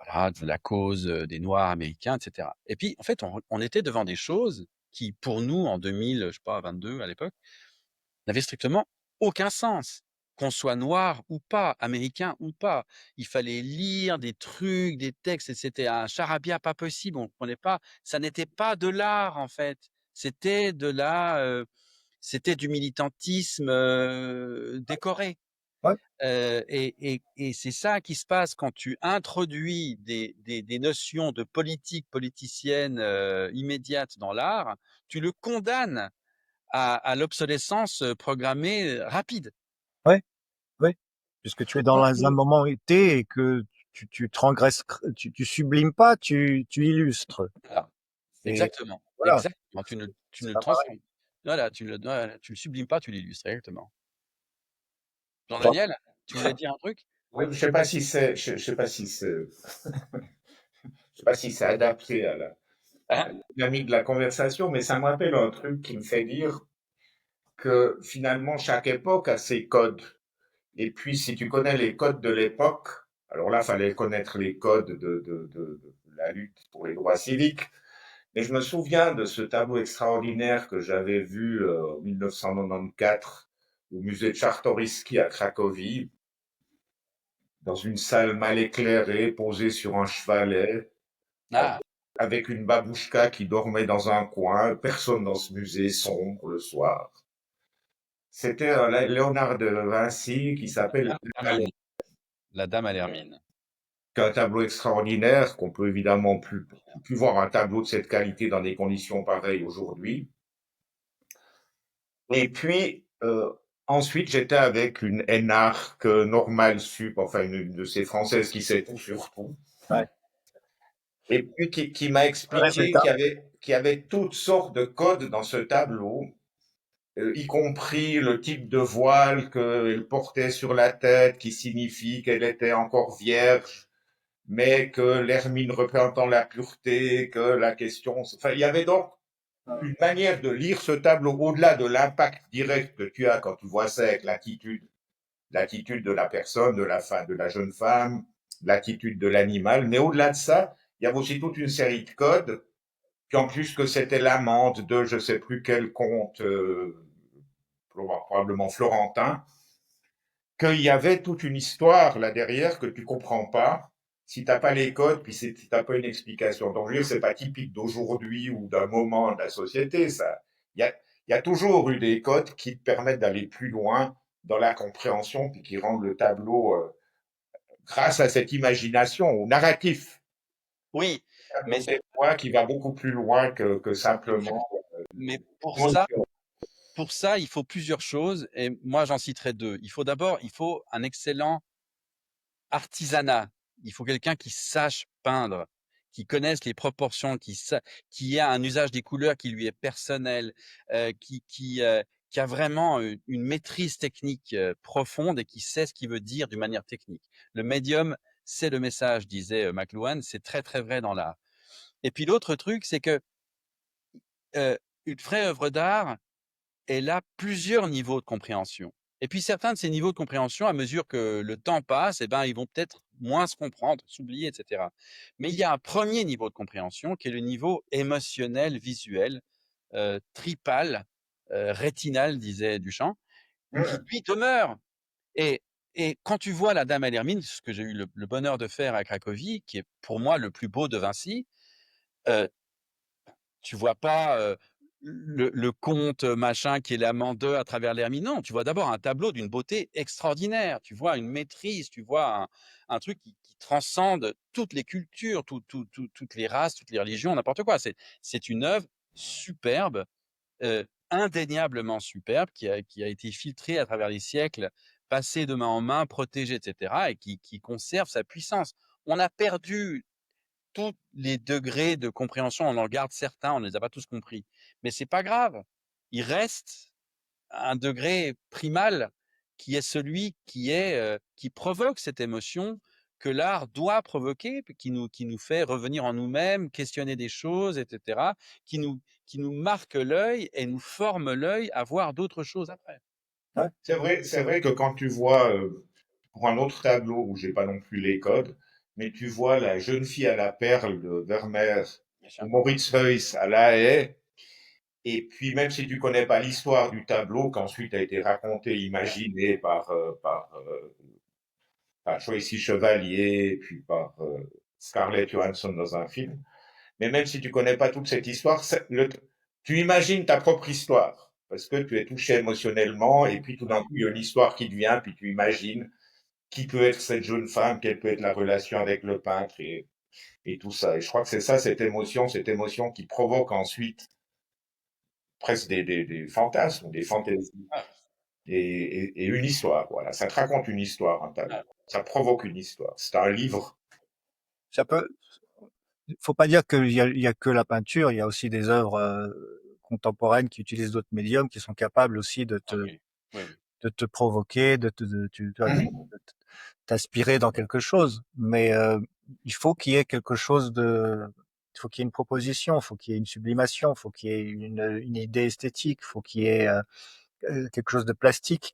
voilà, de la cause des Noirs américains, etc. Et puis, en fait, on était devant des choses qui, pour nous, en 2000, je sais pas, 22 à l'époque, n'avait strictement aucun sens. Qu'on soit noir ou pas, américain ou pas. Il fallait lire des trucs, des textes, et c'était un charabia pas possible. On comprenait pas. Ça n'était pas de l'art, en fait. C'était c'était du militantisme décoré. Ouais, Et c'est ça qui se passe quand tu introduis des notions de politique politicienne immédiate dans l'art. Tu le condamnes à l'obsolescence programmée rapide. ouais, ouais. Puisque tu es dans un moment été et que tu transgresses, tu sublimes pas, tu illustres. Voilà. Et Exactement, voilà, exactement. Tu ne c'est le pas pareil. transformes. Voilà, tu le sublimes pas, tu l'illustres. Exactement. Bon. Jean-Daniel, tu voulais dire un truc? Oui, je sais pas si je sais pas si c'est adapté à la Hein? dynamique de la conversation, mais ça me rappelle un truc qui me fait dire que finalement chaque époque a ses codes. Et puis si tu connais les codes de l'époque, alors là, fallait connaître les codes de la lutte pour les droits civiques. Mais je me souviens de ce tableau extraordinaire que j'avais vu en 1994 au musée Czartoryski à Cracovie, dans une salle mal éclairée, posée sur un chevalet, Ah, avec une babouchka qui dormait dans un coin, personne dans ce musée sombre le soir. C'était Léonard de Vinci qui s'appelle la dame à l'hermine. un tableau extraordinaire qu'on peut évidemment plus voir un tableau de cette qualité dans des conditions pareilles aujourd'hui. Et puis, ensuite, j'étais avec une énarque normale sup, enfin une de ces françaises qui sait tout sur tout, Ouais. et puis qui m'a expliqué Résultat. qu'il y avait toutes sortes de codes dans ce tableau, y compris le type de voile qu'elle portait sur la tête, qui signifie qu'elle était encore vierge, mais que l'hermine représentant la pureté, que la question... Enfin, il y avait donc une manière de lire ce tableau au-delà de l'impact direct que tu as quand tu vois ça avec l'attitude de la personne, de la jeune femme, l'attitude de l'animal, mais au-delà de ça, il y avait aussi toute une série de codes, puis en plus que c'était l'amante de je sais plus quel comte, probablement florentin, qu'il y avait toute une histoire là derrière que tu comprends pas si t'as pas les codes, puis si t'as pas une explication. Donc, je veux dire, c'est pas typique d'aujourd'hui ou d'un moment de la société, ça. Il y a toujours eu des codes qui te permettent d'aller plus loin dans la compréhension, puis qui rendent le tableau, grâce à cette imagination, au narratif, Oui, mais, tableau des fois qui va beaucoup plus loin que simplement mais l'émotion. pour ça, il faut plusieurs choses, et moi j'en citerai deux. Il faut d'abord, il faut un excellent artisanat. Il faut quelqu'un qui sache peindre, qui connaisse les proportions, qui a un usage des couleurs qui lui est personnel, qui a vraiment une maîtrise technique profonde et qui sait ce qu'il veut dire d'une manière technique. Le médium, c'est le message, disait McLuhan. C'est très très vrai dans l'art. Et puis l'autre truc, c'est que euh, une vraie œuvre d'art, elle a plusieurs niveaux de compréhension. Et puis certains de ces niveaux de compréhension, à mesure que le temps passe, eh ben, ils vont peut-être moins se comprendre, s'oublier, etc. Mais il y a un premier niveau de compréhension qui est le niveau émotionnel, visuel, tripal, rétinal, disait Duchamp, qui lui demeure. Et, et quand tu vois la Dame à l'hermine, ce que j'ai eu le bonheur de faire à Cracovie, qui est pour moi le plus beau de Vinci, euh, tu vois pas le comte machin qui est l'amant d'eux à travers l'hermine. Non, tu vois d'abord un tableau d'une beauté extraordinaire. Tu vois une maîtrise, tu vois un truc qui transcende toutes les cultures, toutes les races, toutes les religions, n'importe quoi. C'est une œuvre superbe, indéniablement superbe, qui a été filtrée à travers les siècles, passée de main en main, protégée, etc., et qui conserve sa puissance. On a perdu tous les degrés de compréhension, on en garde certains, on ne les a pas tous compris. Mais c'est pas grave. Il reste un degré primal qui est celui qui provoque cette émotion que l'art doit provoquer, qui nous fait revenir en nous-mêmes, questionner des choses, etc., qui nous marque l'œil et nous forme l'œil à voir d'autres choses après. Ouais. C'est vrai que quand tu vois, pour un autre tableau où j'ai pas non plus les codes, mais tu vois la jeune fille à la perle de Vermeer Bien sûr. ou Moritz Heuss à La Haye, et puis même si tu connais pas l'histoire du tableau, qu'ensuite a été raconté, imaginé par Tracy Chevalier, puis par Scarlett Johansson dans un film, mais même si tu connais pas toute cette histoire, tu imagines ta propre histoire, parce que tu es touché émotionnellement, et puis tout d'un coup, il y a une histoire qui te vient, puis tu imagines qui peut être cette jeune femme, quelle peut être la relation avec le peintre et tout ça. Et je crois que c'est ça, cette émotion qui provoque ensuite presque des fantasmes, des fantaisies Ah, et une histoire. Voilà, ça te raconte une histoire, un tableau. ah, Ça provoque une histoire. C'est un livre. Ça peut, faut pas dire il y a que la peinture, il y a aussi des œuvres contemporaines qui utilisent d'autres médiums, qui sont capables aussi ah oui, oui, oui. de te provoquer, de t'inspirer dans quelque chose. Mais il faut qu'il y ait quelque chose il faut qu'il y ait une proposition, il faut qu'il y ait une sublimation, il faut qu'il y ait une idée esthétique, il faut qu'il y ait quelque chose de plastique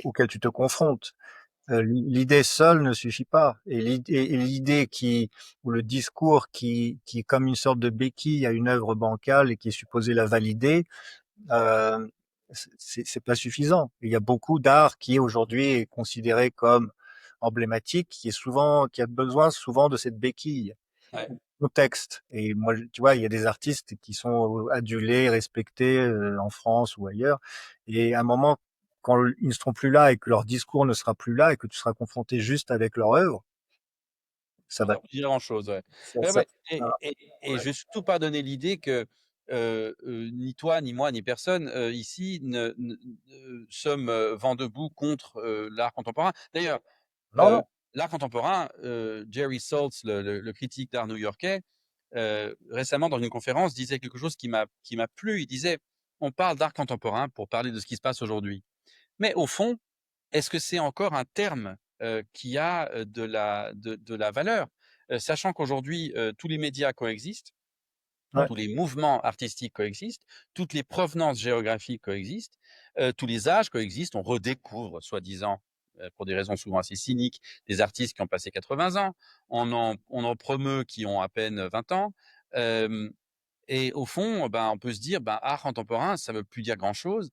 auquel tu te confrontes. L'idée seule ne suffit pas. Et l'idée ou le discours qui est comme une sorte de béquille à une œuvre bancale et qui est supposé la valider, euh, c'est pas suffisant. Il y a beaucoup d'art qui aujourd'hui est considéré comme emblématique, qui a besoin souvent de cette béquille, Ouais. contexte. Et moi, tu vois, il y a des artistes qui sont adulés, respectés en France ou ailleurs. Et à un moment, quand ils ne seront plus là et que leur discours ne sera plus là et que tu seras confronté juste avec leur œuvre, ça Ça va, veut dire grand-chose, ouais. ça, Ouais, ça- ouais, ça- et je veux surtout pas donner l'idée que, ni toi, ni moi, ni personne, ici ne sommes, vent debout contre, l'art contemporain. D'ailleurs, non, non. l'art contemporain, Jerry Saltz, le critique d'art new-yorkais, récemment dans une conférence disait quelque chose qui m'a plu. Il disait: «On parle d'art contemporain pour parler de ce qui se passe aujourd'hui. Mais au fond, est-ce que c'est encore un terme, qui a, de la valeur?» Sachant qu'aujourd'hui, tous les médias coexistent, Ouais. tous les mouvements artistiques coexistent, toutes les provenances géographiques coexistent, tous les âges coexistent. On redécouvre, soi-disant, pour des raisons souvent assez cyniques, des artistes qui ont passé 80 ans. On en promeut qui ont à peine 20 ans. Hem Et au fond, ben, on peut se dire, ben, art contemporain, ça veut plus dire grand-chose,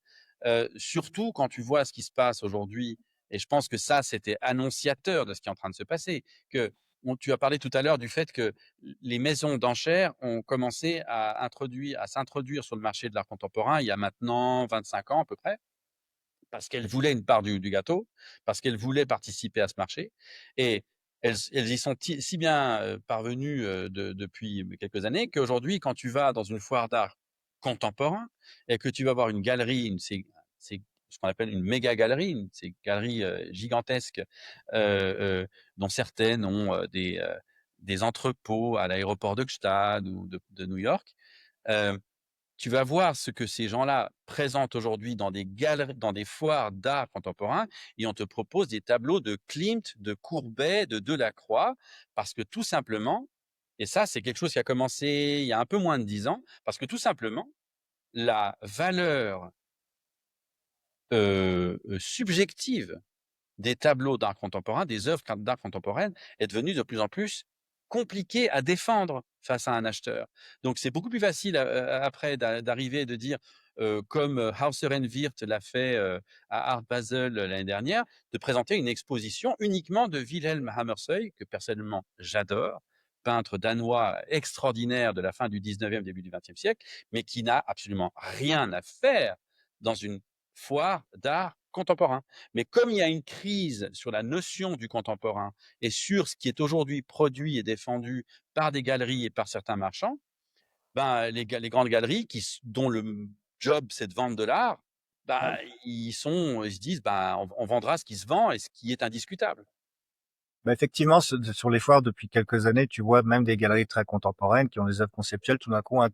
surtout quand tu vois ce qui se passe aujourd'hui, et je pense que ça, c'était annonciateur de ce qui est en train de se passer. Tu as parlé tout à l'heure du fait que les maisons d'enchères ont commencé à s'introduire sur le marché de l'art contemporain il y a maintenant 25 ans à peu près, parce qu'elles voulaient une part du gâteau, parce qu'elles voulaient participer à ce marché, et elles y sont si bien parvenues depuis quelques années qu'aujourd'hui, quand tu vas dans une foire d'art contemporain et que tu vas voir une galerie, c'est ce qu'on appelle une méga galerie, ces galeries gigantesques, dont certaines ont des entrepôts à l'aéroport de Gstad ou de New York. euh, Tu vas voir ce que ces gens-là présentent aujourd'hui dans des galeries, dans des foires d'art contemporain, et on te propose des tableaux de Klimt, de Courbet, de Delacroix, parce que tout simplement, et ça, c'est quelque chose qui a commencé il y a un peu moins de 10 ans, parce que tout simplement, la valeur subjective des tableaux d'art contemporain, des œuvres d'art contemporaine, est devenu de plus en plus compliqué à défendre face à un acheteur. Donc c'est beaucoup plus facile après d'arriver et de dire, comme Hauser and Wirth l'a fait à Art Basel l'année dernière, de présenter une exposition uniquement de Wilhelm Hammershøi, que personnellement j'adore, peintre danois extraordinaire de la fin du 19e, début du 20e siècle, mais qui n'a absolument rien à faire dans une foire d'art contemporain. Mais comme il y a une crise sur la notion du contemporain et sur ce qui est aujourd'hui produit et défendu par des galeries et par certains marchands, ben, les grandes galeries dont le job c'est de vendre de l'art, ben, ils se disent, ben, on vendra ce qui se vend et ce qui est indiscutable. Bah, effectivement, sur les foires depuis quelques années, tu vois même des galeries très contemporaines qui ont des œuvres conceptuelles. Tout d'un coup, un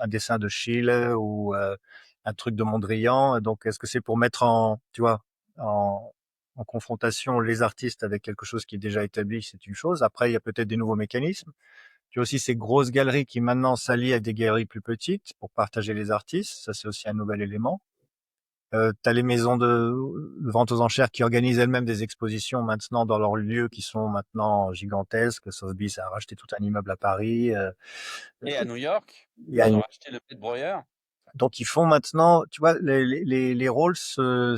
dessin de Schiele ou un truc de Mondrian. Donc, est-ce que c'est pour mettre tu vois, en, en confrontation les artistes avec quelque chose qui est déjà établi, c'est une chose. Après, il y a peut-être des nouveaux mécanismes. Tu as aussi ces grosses galeries qui maintenant s'allient avec des galeries plus petites pour partager les artistes. Ça, c'est aussi un nouvel élément. Tu as les maisons de vente aux enchères qui organisent elles-mêmes des expositions maintenant dans leurs lieux qui sont maintenant gigantesques. Sotheby's a racheté tout un immeuble à Paris. Et à New York, Il y a ils ont une- racheté le Pet Breuer. Donc ils font maintenant, tu vois, les rôles se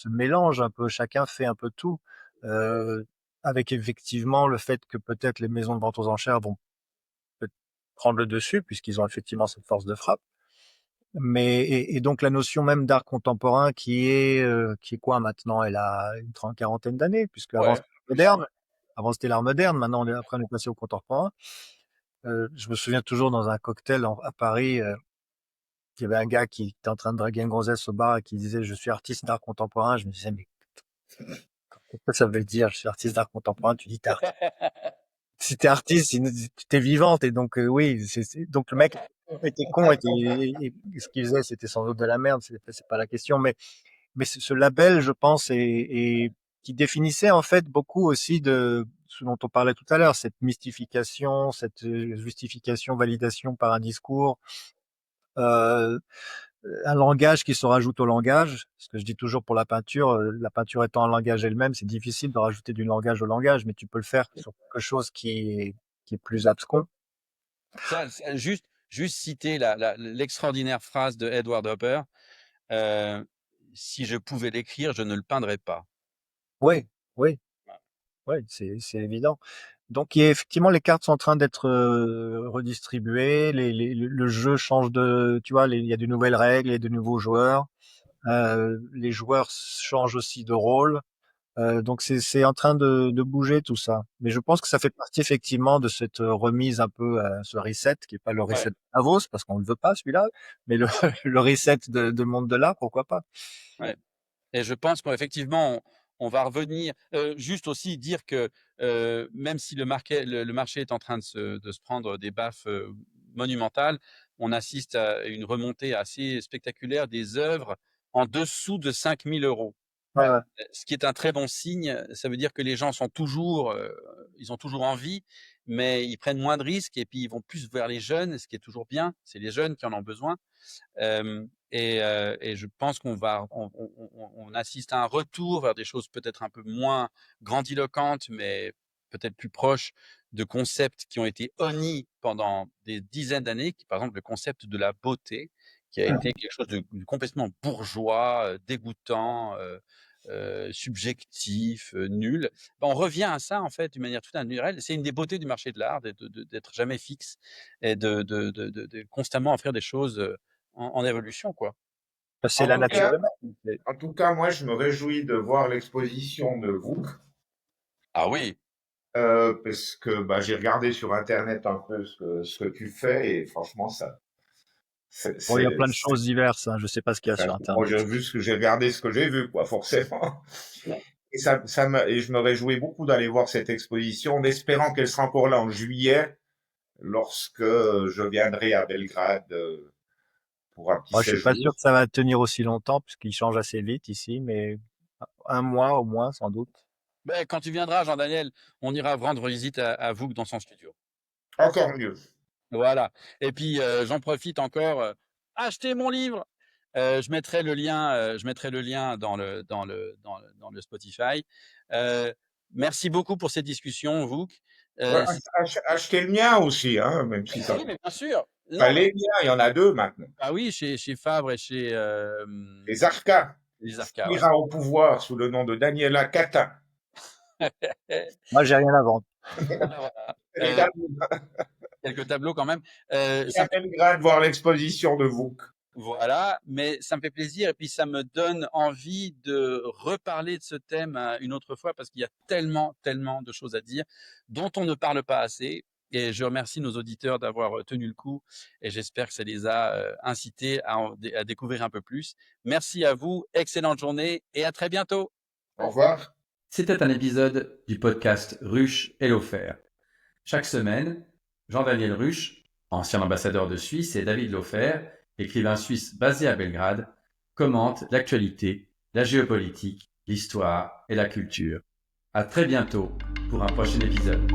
mélangent un peu. Chacun fait un peu tout. Euh, Avec effectivement le fait que peut-être les maisons de vente aux enchères vont peut prendre le dessus puisqu'ils ont effectivement cette force de frappe. Et donc la notion même d'art contemporain qui est quoi maintenant? Elle a une quarantaine d'années, puisque avant Ouais, c'était l'art plus. moderne. Avant c'était l'art moderne, maintenant après on est passé au contemporain. Je me souviens toujours dans un cocktail à Paris, il y avait un gars qui était en train de draguer une gonzesse au bar et qui disait je suis artiste d'art contemporain. Je me disais mais qu'est-ce que ça veut dire je suis artiste d'art contemporain? Tu dis t'es artiste. Si t'es artiste, t'es vivante et donc oui, donc le mec était con et ce qu'il faisait c'était sans doute de la merde. C'est pas la question, mais ce label, je pense, qui définissait en fait beaucoup aussi de ce dont on parlait tout à l'heure, cette mystification, cette justification, validation par un discours, euh, un langage qui se rajoute au langage. Ce que je dis toujours pour la peinture étant un langage elle-même, c'est difficile de rajouter du langage au langage, mais tu peux le faire sur quelque chose qui est plus abscon. Juste citer l'extraordinaire phrase de Edward Hopper, si je pouvais l'écrire, je ne le peindrais pas. Oui, oui, oui, c'est évident. Donc, effectivement, les cartes sont en train d'être redistribuées. Le jeu change tu vois, il y a de nouvelles règles, il y a de nouveaux joueurs. Les joueurs changent aussi de rôle. Donc, c'est en train de bouger tout ça. Mais je pense que ça fait partie effectivement de cette remise un peu, ce reset, qui est pas le reset Ouais, de Davos, parce qu'on le veut pas celui-là, mais le, le reset de monde de l'art, pourquoi pas. ouais. Et je pense qu'effectivement, on va revenir. Juste aussi dire que même si le marché est en train de se prendre des baffes monumentales, on assiste à une remontée assez spectaculaire des œuvres en dessous de 5 000 euros. Ouais, ouais. Ce qui est un très bon signe. Ça veut dire que les gens sont toujours, ils ont toujours envie, mais ils prennent moins de risques et puis ils vont plus vers les jeunes, ce qui est toujours bien. C'est les jeunes qui en ont besoin. Et je pense on assiste à un retour vers des choses peut-être un peu moins grandiloquentes, mais peut-être plus proches de concepts qui ont été honnis pendant des dizaines d'années, par exemple le concept de la beauté, qui a été quelque chose de complètement bourgeois, dégoûtant, subjectif, nul. Ben, on revient à ça en fait d'une manière tout naturelle. C'est une des beautés du marché de l'art, d'être jamais fixe et de constamment offrir des choses en évolution, quoi. C'est En la tout nature cas, humaine. en tout cas, moi, je me réjouis de voir l'exposition de vous, Ah oui, parce que bah, j'ai regardé sur Internet un peu ce que tu fais, et franchement, c'est, Bon, il y a c'est- plein de choses diverses, hein. Je sais pas ce qu'il y a sur moi, Internet. j'ai regardé ce que j'ai vu, quoi, forcément. Et et je me réjouis beaucoup d'aller voir cette exposition, en espérant qu'elle sera encore là en juillet, lorsque je viendrai à Belgrade pour un petit Moi, je suis pas sûr séjour. que ça va tenir aussi longtemps, puisqu'il change assez vite ici, mais un mois au moins, sans doute. ben, quand tu viendras, Jean-Daniel, on ira rendre visite à Vouk dans son studio. Encore mieux. Voilà. Et puis, j'en profite encore, achetez mon livre. Je mettrai le lien dans le Spotify. Merci beaucoup pour cette discussion, Vouk. Ouais, C'est- achetez le mien aussi, hein, même si ça. oui, mais bien sûr. Enfin, Non, mais les miens, il y en a deux maintenant. ah oui, chez Fabre et chez Les Arcas. les Ce Arcas, qui ouais. ira au pouvoir sous le nom de Daniela Catin. Moi, j'ai rien à vendre. Voilà. Elle est Euh, à quelques tableaux quand même. à Belgrade voir l'exposition de Vouk. Voilà, mais ça me fait plaisir et puis ça me donne envie de reparler de ce thème une autre fois parce qu'il y a tellement, tellement de choses à dire dont on ne parle pas assez. Et je remercie nos auditeurs d'avoir tenu le coup et j'espère que ça les a incités à découvrir un peu plus. Merci à vous, excellente journée et à très bientôt. Au revoir. C'était un épisode du podcast Ruche et Laufer. Chaque semaine, Jean-Daniel Ruche, ancien ambassadeur de Suisse, et David Laufer, écrivain suisse basé à Belgrade, commentent l'actualité, la géopolitique, l'histoire et la culture. À très bientôt pour un prochain épisode.